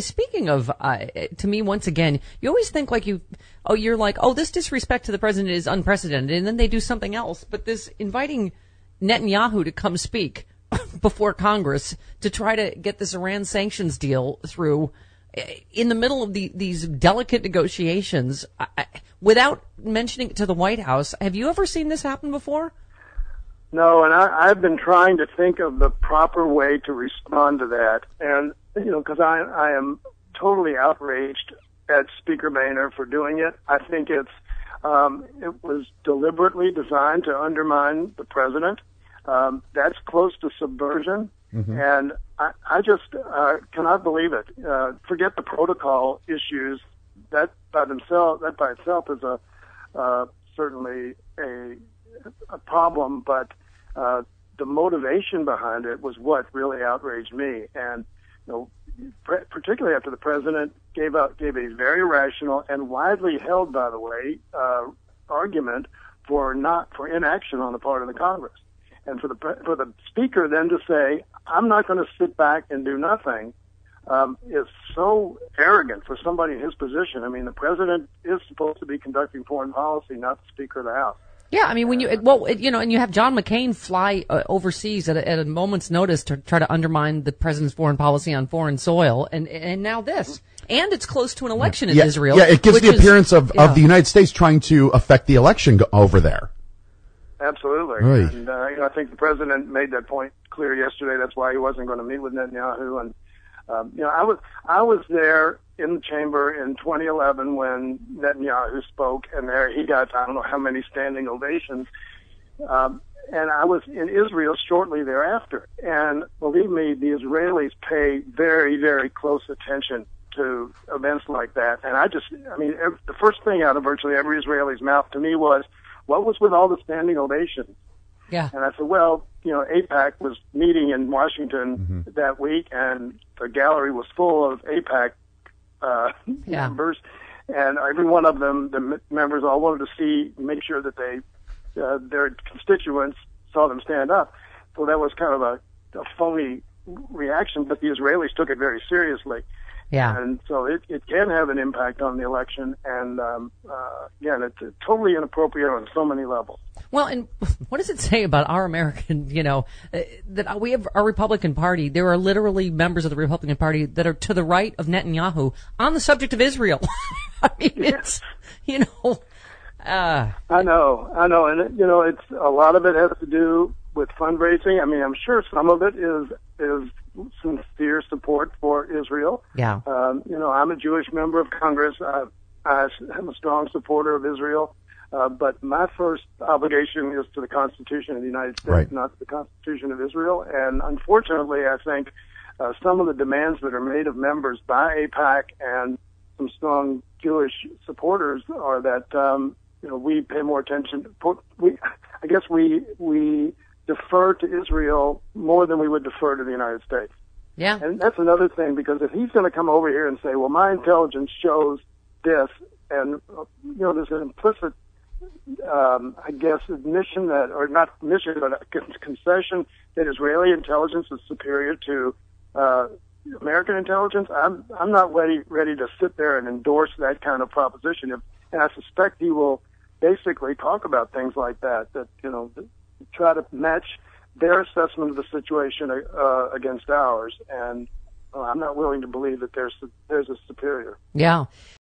Speaking of, to me, once again, you always think like you're like, oh, this disrespect to the president is unprecedented, and then they do something else. But this inviting Netanyahu to come speak before Congress to try to get this Iran sanctions deal through in the middle of these delicate negotiations, without mentioning it to the White House. Have you ever seen this happen before? No, and I've been trying to think of the proper way to respond to that. And, because I am totally outraged at Speaker Boehner for doing it. I think it was deliberately designed to undermine the president. That's close to subversion. Mm-hmm. And I just cannot believe it. Forget the protocol issues. That by itself is certainly a problem, but the motivation behind it was what really outraged me. And particularly after the president gave a very rational and widely held, by the way, argument for inaction on the part of the Congress, and for the speaker then to say, "I'm not going to sit back and do nothing," is so arrogant for somebody in his position. I mean, the president is supposed to be conducting foreign policy, not the Speaker of the House. Yeah, I mean, when and you have John McCain fly overseas at a moment's notice to try to undermine the president's foreign policy on foreign soil, and now this, and it's close to an election in Israel. Yeah, it gives the appearance of the United States trying to affect the election over there. Absolutely, right. And I think the president made that point clear yesterday. That's why he wasn't going to meet with Netanyahu. And I was there in the chamber in 2011 when Netanyahu spoke, and there he got I don't know how many standing ovations. And I was in Israel shortly thereafter. And believe me, the Israelis pay very, very close attention to events like that. And the first thing out of virtually every Israeli's mouth to me was, what was with all the standing ovations? Yeah. And I said, well, AIPAC was meeting in Washington that week, and the gallery was full of AIPAC members, and every one of them, the members all wanted to make sure that their constituents saw them stand up. So that was kind of a phony reaction, but the Israelis took it very seriously. Yeah. And so it can have an impact on the election, and again, it's totally inappropriate on so many levels. Well, and what does it say about our American, that we have our Republican Party? There are literally members of the Republican Party that are to the right of Netanyahu on the subject of Israel. I mean, it's, I know, and it's a lot of it has to do with fundraising. I mean, I'm sure some of it is sincere support for Israel. Yeah. I'm a Jewish member of Congress. I'm a strong supporter of Israel. But my first obligation is to the Constitution of the United States, right, not the Constitution of Israel. And unfortunately, I think some of the demands that are made of members by AIPAC and some strong Jewish supporters are that we pay more attention. I guess we defer to Israel more than we would defer to the United States. Yeah. And that's another thing, because if he's going to come over here and say, well, my intelligence shows this, and there's an implicit admission that, or not admission, but a concession that Israeli intelligence is superior to American intelligence. I'm not ready to sit there and endorse that kind of proposition. And I suspect he will basically talk about things like that try to match their assessment of the situation against ours. And I'm not willing to believe that there's a superior. Yeah.